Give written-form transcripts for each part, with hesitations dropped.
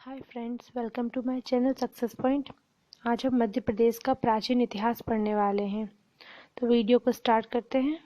Hi friends, welcome to my channel success point. आज हम मध्य प्रदेश का प्राचीन इतिहास पढ़ने वाले हैं, तो वीडियो को स्टार्ट करते हैं।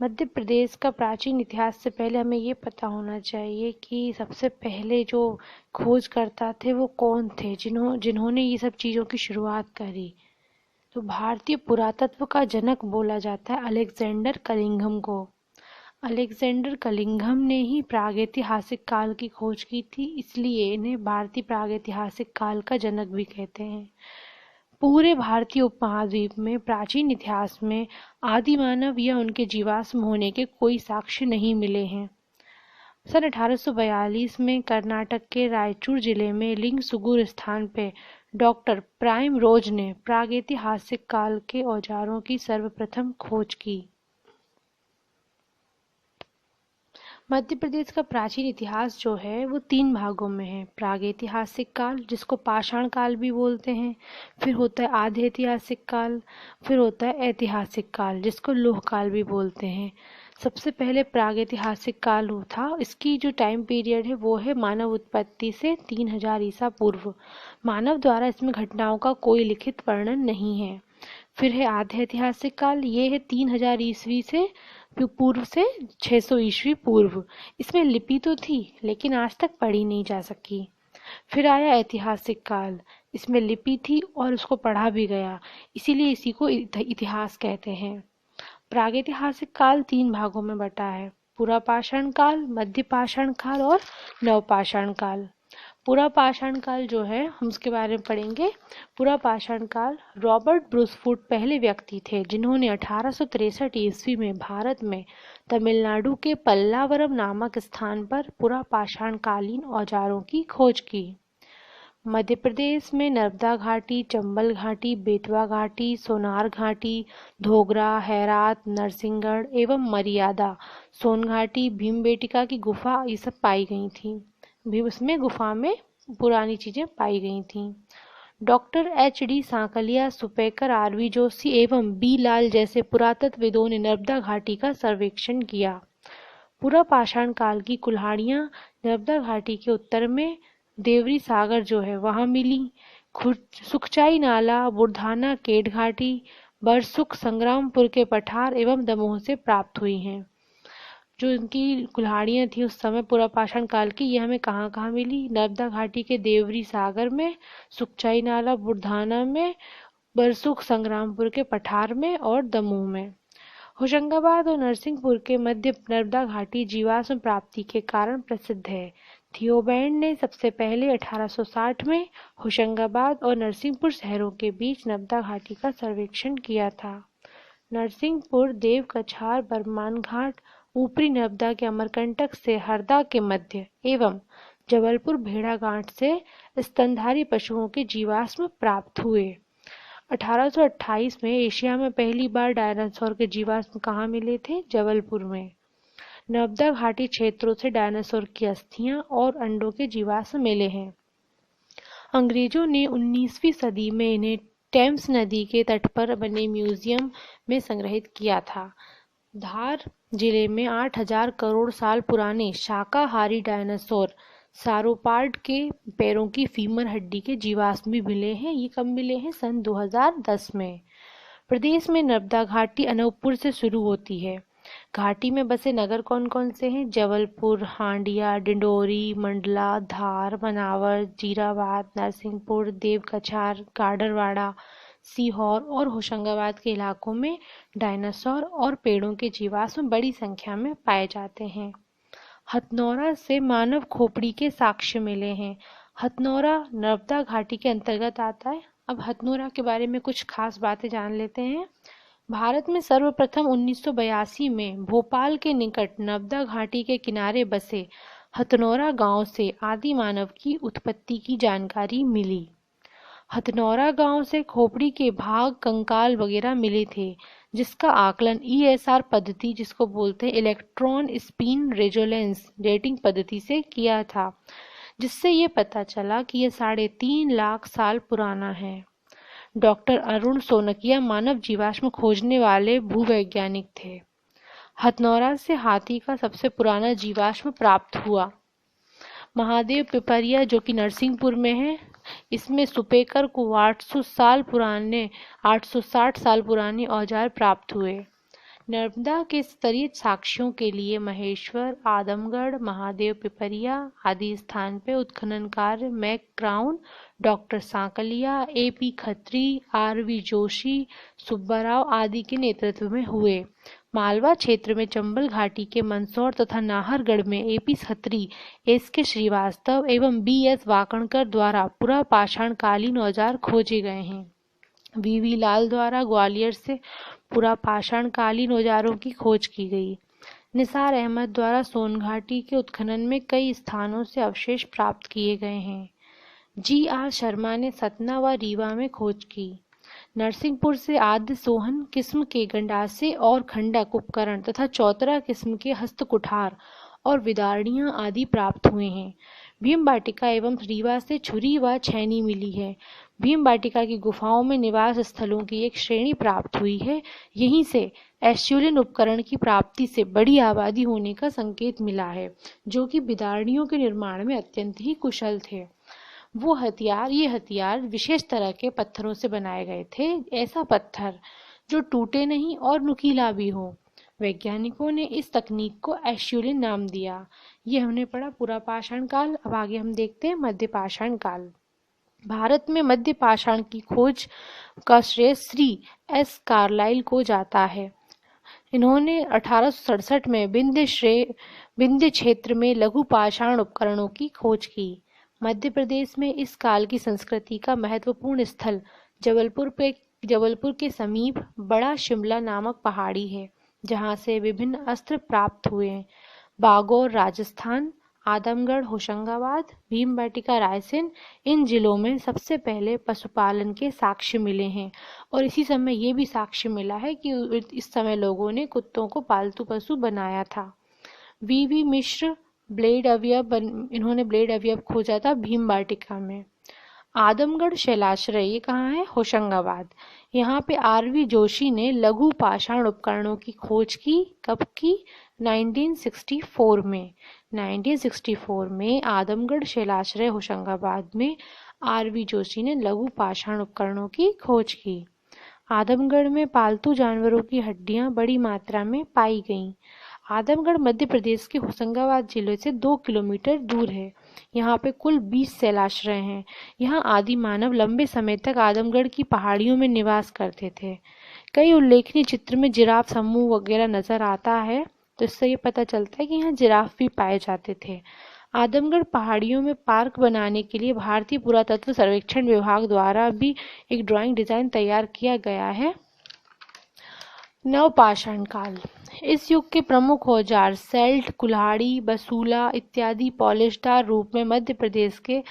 मध्य प्रदेश का प्राचीन इतिहास से पहले हमें ये पता होना चाहिए कि सबसे पहले जो खोजकर्ता थे वो कौन थे, जिन्होंने ये सब चीज़ों की शुरुआत करी। तो भारतीय पुरातत्व का जनक बोला जाता है अलेक्जेंडर कलिंगम को। अलेक्जेंडर कलिंगम ने ही प्रागैतिहासिक काल की खोज की थी, इसलिए इन्हें भारतीय प्रागैतिहासिक काल का जनक भी कहते हैं। पूरे भारतीय उपमहाद्वीप में प्राचीन इतिहास में आदि मानव या उनके जीवाश्म होने के कोई साक्ष्य नहीं मिले हैं। सन 1842 में कर्नाटक के रायचूर जिले में लिंगसुगुर स्थान पर डॉक्टर प्राइम रोज ने प्रागैतिहासिक काल के औजारों की सर्वप्रथम खोज की। मध्य प्रदेश का प्राचीन इतिहास जो है वो 3 भागों में है। प्रागैतिहासिक काल, जिसको पाषाण काल भी बोलते हैं, फिर होता है आधे ऐतिहासिक काल, फिर होता है ऐतिहासिक काल, जिसको लोह काल भी बोलते हैं। सबसे पहले प्रागैतिहासिक काल था। इसकी जो टाइम पीरियड है वो है मानव उत्पत्ति से 3000 ईसा पूर्व। मानव द्वारा इसमें घटनाओं का कोई लिखित वर्णन नहीं है। फिर है आधे ऐतिहासिक काल, ये है 3000 ईस्वी से पूर्व से 600 ईस्वी पूर्व। इसमें लिपि तो थी लेकिन आज तक पढ़ी नहीं जा सकी। फिर आया ऐतिहासिक काल, इसमें लिपि थी और उसको पढ़ा भी गया, इसीलिए इसी को इतिहास कहते हैं। प्रागैतिहासिक काल 3 भागों में बटा है: पुरापाषाण काल, मध्य पाषाण काल और नवपाषाण काल। पुरापाषाण काल जो है हम उसके बारे में पढ़ेंगे। पुरापाषाण काल, रॉबर्ट ब्रूसफुट पहले व्यक्ति थे जिन्होंने 1863 ईस्वी में भारत में तमिलनाडु के पल्लावरम नामक स्थान पर पुरापाषाण कालीन औजारों की खोज की। मध्य प्रदेश में नर्मदा घाटी, चंबल घाटी, बेतवा घाटी, सोनार घाटी, धोगरा, हैरात, नरसिंहगढ़ एवं मर्यादा, सोन घाटी, भीमबेटका की गुफा ये सब पाई गई थी। भी उसमें गुफा में पुरानी चीजें पाई गई थीं। Doctor H D. Sankalia, Supekar, R V. Joshi एवं बी. लाल जैसे पुरातत्वविदों ने नर्मदा घाटी का सर्वेक्षण किया। पुरापाषाण काल की कुल्हाड़ियां नर्मदा घाटी के उत्तर में देवरी सागर जो है वहां मिली। सुखचाई नाला, बुरधाना केट घाटी, बरसुख, संग्रामपुर के पठार एवं दमोह से प्राप्त हुई हैं। जो इनकी कुल्हाड़ियाँ थी उस समय पुरापाषाण काल की, ये हमें कहाँ कहाँ मिली? नर्मदा घाटी के देवरी सागर में, सुखचाई नाला बुरधाना में, बरसुख संग्रामपुर के पठार में और दमोह में। होशंगाबाद और नरसिंहपुर के मध्य नर्मदा घाटी जीवाश्म प्राप्ति के कारण प्रसिद्ध है। थियोबैंड ने सबसे पहले 1860 में होशंगाबाद और नरसिंहपुर शहरों के बीच नर्मदा घाटी का सर्वेक्षण किया था। नरसिंहपुर, देवकछार, बरमान घाट, ऊपरी नर्मदा के अमरकंटक से हरदा के मध्य एवं जबलपुर भेड़ाघाट से स्तनधारी पशुओं के जीवाश्म प्राप्त हुए। 1828 में एशिया में पहली बार डायनासोर के जीवाश्म कहाँ मिले थे? जबलपुर में। नर्मदा घाटी क्षेत्रों से डायनासोर की अस्थियां और अंडों के जीवाश्म मिले हैं। अंग्रेजों ने 19वीं सदी में इन्हें टेम्स नदी के तट पर बने म्यूजियम में संग्रहित किया था। धार जिले में 8000 करोड़ साल पुराने शाकाहारी डायनासोर सारोपाड के पैरों की फीमर हड्डी के जीवाश्म भी मिले हैं। ये कब मिले हैं? सन 2010 में। प्रदेश में नर्मदा घाटी अनूपपुर से शुरू होती है। घाटी में बसे नगर कौन कौन से हैं? जबलपुर, हांडिया, डिंडोरी, मंडला, धार, मनावर, जीराबाद, नरसिंहपुर, देवकछार, गाडरवाड़ा, सीहोर और होशंगाबाद के इलाकों में डायनासोर और पेड़ों के जीवाश्म बड़ी संख्या में पाए जाते हैं। हथनौरा से मानव खोपड़ी के साक्ष्य मिले हैं। हथनौरा नर्मदा घाटी के अंतर्गत आता है। अब हथनौरा के बारे में कुछ खास बातें जान लेते हैं। भारत में सर्वप्रथम 1982 में भोपाल के निकट नर्मदा घाटी के किनारे बसे हथनौरा गांव से आदि मानव की उत्पत्ति की जानकारी मिली। हथनौरा गांव से खोपड़ी के भाग, कंकाल वगैरह मिले थे, जिसका आकलन ESR पद्धति, जिसको बोलते हैं इलेक्ट्रॉन स्पिन रेजोनेंस डेटिंग पद्धति से किया था, जिससे ये पता चला कि ये 3.5 लाख साल पुराना है। डॉक्टर अरुण सोनकिया मानव जीवाश्म खोजने वाले भूवैज्ञानिक थे। हथनौरा से हाथी का सबसे पुराना जीवाश्म प्राप्त हुआ। महादेव पिपरिया जो कि नरसिंहपुर में है, इसमें सुपेकर को 860 साल पुराने औजार प्राप्त हुए। नर्मदा के स्तरीय साक्ष्यों के लिए महेश्वर, आदमगढ़, महादेव पिपरिया आदि स्थान पे उत्खनन कार्य McCrown, doctor Sankalia, A.P. Khatri, R.V. Joshi, Subbarao आदि के नेतृत्व में हुए। मालवा क्षेत्र में चंबल घाटी के मंदसौर तथा नाहरगढ़ में A.P. खत्री, S.K. श्रीवास्तव एवं B.S. वाकणकर द्वारा पुरापाषाण कालीन औजार खोजे गए हैं। V.V. लाल द्वारा ग्वालियर से पुरापाषाण कालीन औजारों की खोज की गई। निसार अहमद द्वारा सोनघाटी के उत्खनन में कई स्थानों से अवशेष प्राप्त किए गए हैं। G.R. शर्मा ने सतना व रीवा में खोज की। नरसिंहपुर से आद्य सोहन किस्म के गंडासे और खंडक उपकरण तथा चौतरा किस्म के हस्तकुठार और विदारणियां आदि प्राप्त हुए हैं। भीमबाटिका एवं रीवा से छुरी व छैनी मिली है। भीमबाटिका की गुफाओं में निवास स्थलों की एक श्रेणी प्राप्त हुई है। यहीं से एस्चुलिन उपकरण की प्राप्ति से बड़ी आबादी होने का संकेत मिला है, जो कि बिदारणियों के निर्माण में अत्यंत ही कुशल थे। ये हथियार विशेष तरह के पत्थरों से बनाए गए थे, ऐसा पत्थर जो टूटे नहीं और नुकीला भी हो। वैज्ञानिकों ने इस तकनीक को एस्चुलिन नाम दिया। ये हमने पढ़ा पुरापाषाण काल। अब आगे हम देखते हैं मध्यपाषाण काल। भारत में मध्यपाषाण की खोज का श्रेय श्री S. कार्लाइल को जाता है। इन्होंने 1867 में विंध्य क्षेत्र में लघु पाषाण उपकरणों की खोज की। मध्य प्रदेश में इस काल की संस्कृति का महत्वपूर्ण स्थल जबलपुर के समीप बड़ा शिमला नामक पहाड़ी है, जहाँ से विभिन्न अस्त्र प्राप्त हुए हैं। बागौर राजस्थान, आदमगढ़ होशंगाबाद, भीमबाटिका रायसेन, इन जिलों में सबसे पहले पशुपालन के साक्ष्य मिले हैं। और इसी समय ये भी साक्ष्य मिला है कि इस समय लोगों ने कुत्तों को पालतू पशु बनाया था। V.V. मिश्र इन्होंने ब्लेड अवयव खोजा था भीमबाटिका में। आदमगढ़ शैलाश्रय, ये कहाँ है? होशंगाबाद। यहाँ पे R.V. जोशी ने लघु पाषाण उपकरणों की खोज की। कब की? 1964 में। 1964 में आदमगढ़ शैलाश्रय होशंगाबाद में R.V. जोशी ने लघु पाषाण उपकरणों की खोज की। आदमगढ़ में पालतू जानवरों की हड्डियां बड़ी मात्रा में पाई गईं। आदमगढ़ मध्य प्रदेश के होशंगाबाद जिले से 2 किलोमीटर दूर है। यहाँ पे कुल 20 शैलाश्रय हैं। यहाँ आदि मानव लंबे समय तक आदमगढ़ की पहाड़ियों में निवास करते थे। कई उल्लेखनीय चित्र में जिराफ समूह वगैरह नजर आता है, तो इससे ये पता चलता है कि यहाँ जिराफ भी पाए जाते थे। आदमगढ़ पहाड़ियों में पार्क बनाने के लिए भारतीय पुरातत्व सर्वेक्षण विभाग द्वारा भी एक ड्राइंग डिजाइन तैयार किया गया है। नवपाषाण काल। इस युग के प्रमुख औजार सेल्ट, कुल्हाड़ी, बसूला इत्यादि पॉलिशदार रूप में मध्य प्रदेश के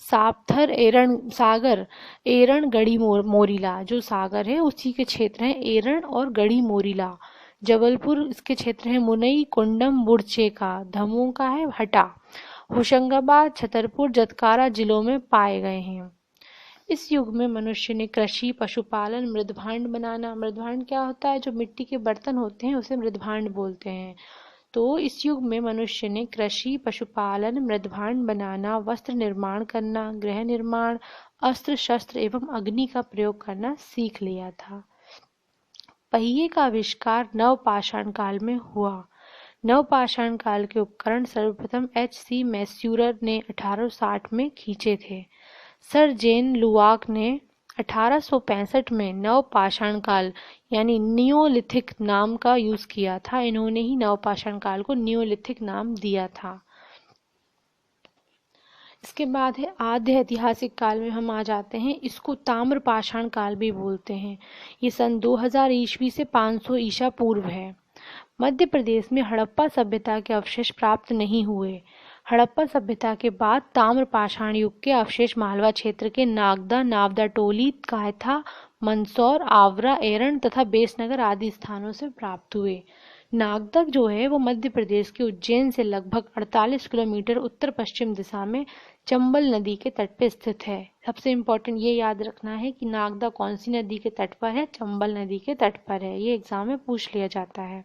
सापथर, एरण, गढ़ी मोरीला, जो सागर है उसी के क्षेत्र हैं एरण और गढ़ी मोरीला। जबलपुर इसके क्षेत्र है मुनई, कुंडम, बुढ़चेका। दमोह का है हटा। होशंगाबाद, छतरपुर, जतकारा जिलों में पाए गए हैं। इस युग में मनुष्य ने कृषि, पशुपालन, मृदभांड बनाना, मृदभांड क्या होता है? जो मिट्टी के बर्तन होते हैं उसे मृदभांड बोलते हैं। तो इस युग में मनुष्य ने कृषि, पशुपालन, मृदभांड बनाना, वस्त्र निर्माण करना, गृह निर्माण, अस्त्र शस्त्र एवं अग्नि का प्रयोग करना सीख लिया था। पहिए का आविष्कार नवपाषाण काल में हुआ। नवपाषाण काल के उपकरण सर्वप्रथम H.C. मैस्यूरर ने 1860 में खींचे थे। सर जेन लुआक ने 1865 में नवपाषाण काल यानी नियोलिथिक नाम का यूज किया था। इन्होंने ही नवपाषाण काल को नियोलिथिक नाम दिया था। इसके बाद है आद्य ऐतिहासिक काल में हम आ जाते हैं। इसको ताम्रपाषाण काल भी बोलते हैं। ये सन 2000 ईस्वी से 500 ईसा पूर्व है। मध्य प्रदेश में हड़प्पा सभ्यता के अवशेष प्राप्त नहीं हुए। हड़प्पा सभ्यता के बाद ताम्रपाषाण युग के अवशेष मालवा क्षेत्र के नागदा, नावदाटोली, कायथा, मंदसौर, आवरा, एरण तथा बेसनगर आदि स्थानों से प्राप्त हुए। नागदा जो है वो मध्य प्रदेश के उज्जैन से लगभग 48 किलोमीटर उत्तर पश्चिम दिशा में चंबल नदी के तट पर स्थित है। सबसे इम्पोर्टेंट ये याद रखना है कि नागदा कौन सी नदी के तट पर है? चंबल नदी के तट पर है। ये एग्जाम में पूछ लिया जाता है।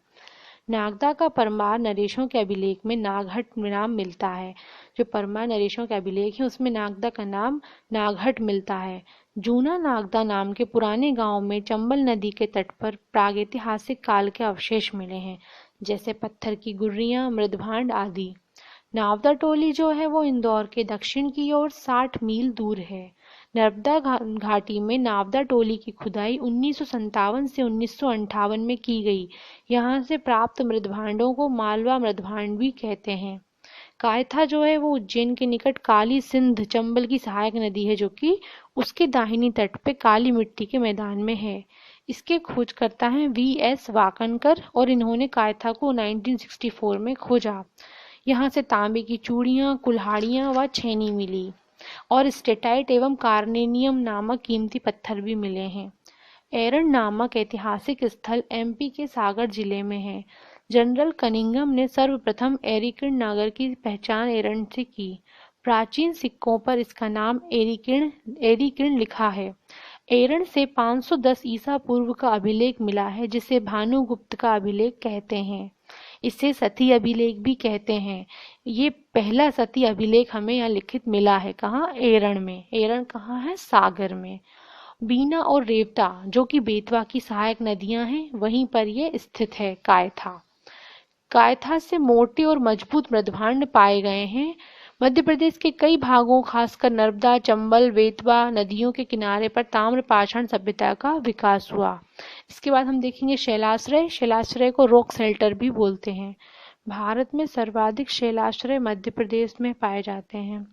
नागदा का परमार नरेशों के अभिलेख में नागहट नाम मिलता है। जो परमार नरेशों के अभिलेख है उसमें नागदा का नाम नागहट मिलता है। जूना नागदा नाम के पुराने गांव में चंबल नदी के तट पर प्रागैतिहासिक काल के अवशेष मिले हैं, जैसे पत्थर की गुर्रियां, मृदभांड आदि। नावदा टोली जो है वो इंदौर के दक्षिण की ओर 60 मील दूर है। नर्मदा घाटी में नावदा टोली की खुदाई 1957 से 1958 में की गई। यहाँ से प्राप्त मृदभांडों को मालवा मृदभांड भी कहते हैं। कायथा जो है वो उज्जैन के निकट काली सिंध चंबल की सहायक नदी है, जो कि उसके दाहिनी तट पे काली मिट्टी के मैदान में है। इसके खोजकर्ता हैं V.S. वाकनकर और इन्होंने कायथा को 1964 में खोजा। यहाँ से तांबे की चूड़ियाँ, कुल्हाड़ियाँ व छेनी मिली और स्टेटाइट एवं कार्नेनियम नामक कीमती पत्थर भी मिले हैं। एरन नामक ऐतिहासिक स्थल MP के सागर जिले में है। जनरल कनिंघम ने सर्वप्रथम एरिकिन नगर की पहचान एरन से की। प्राचीन सिक्कों पर इसका नाम एरिकिन लिखा है। एरन से 510 ईसा पूर्व का अभिलेख मिला है, जिसे भानुगुप्त का अभिलेख कहते हैं। इसे सती अभिलेख भी कहते हैं। ये पहला सती अभिलेख हमें यहाँ लिखित मिला है। कहाँ? एरन में। एरन कहाँ है? सागर में। बीना और रेवता जो कि बेतवा की सहायक नदियां हैं, वहीं पर ये स्थित है कायथा। कायथा से मोटे और मजबूत मृदभांड पाए गए हैं। मध्य प्रदेश के कई भागों, खासकर नर्मदा, चंबल, बेतवा नदियों के किनारे पर ताम्र पाषाण सभ्यता का विकास हुआ। इसके बाद हम देखेंगे शैलाश्रय। शैलाश्रय को रॉक शेल्टर भी बोलते हैं। भारत में सर्वाधिक शैलाश्रय मध्य प्रदेश में पाए जाते हैं।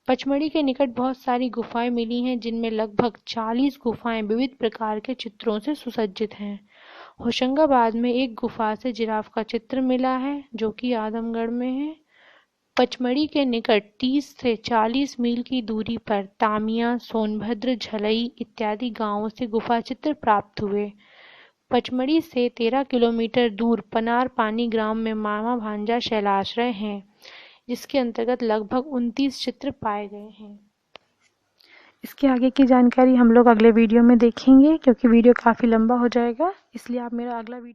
पचमढ़ी के निकट बहुत सारी गुफाएं मिली हैं, जिनमें लगभग 40 गुफाएं विविध प्रकार के चित्रों से सुसज्जित हैं। होशंगाबाद में एक गुफा से जिराफ का चित्र मिला है, जो कि आदमगढ़ में है। पचमढ़ी के निकट 30 से 40 मील की दूरी पर तामिया, सोनभद्र, झलई इत्यादि गांवों से गुफा चित्र प्राप्त हुए। पचमढ़ी से 13 किलोमीटर दूर पनार पानी ग्राम में मामा भांजा शैलाश्रय है, जिसके अंतर्गत लगभग 29 चित्र पाए गए हैं। इसके आगे की जानकारी हम लोग अगले वीडियो में देखेंगे, क्योंकि वीडियो काफ़ी लंबा हो जाएगा, इसलिए आप मेरा अगला वीडियो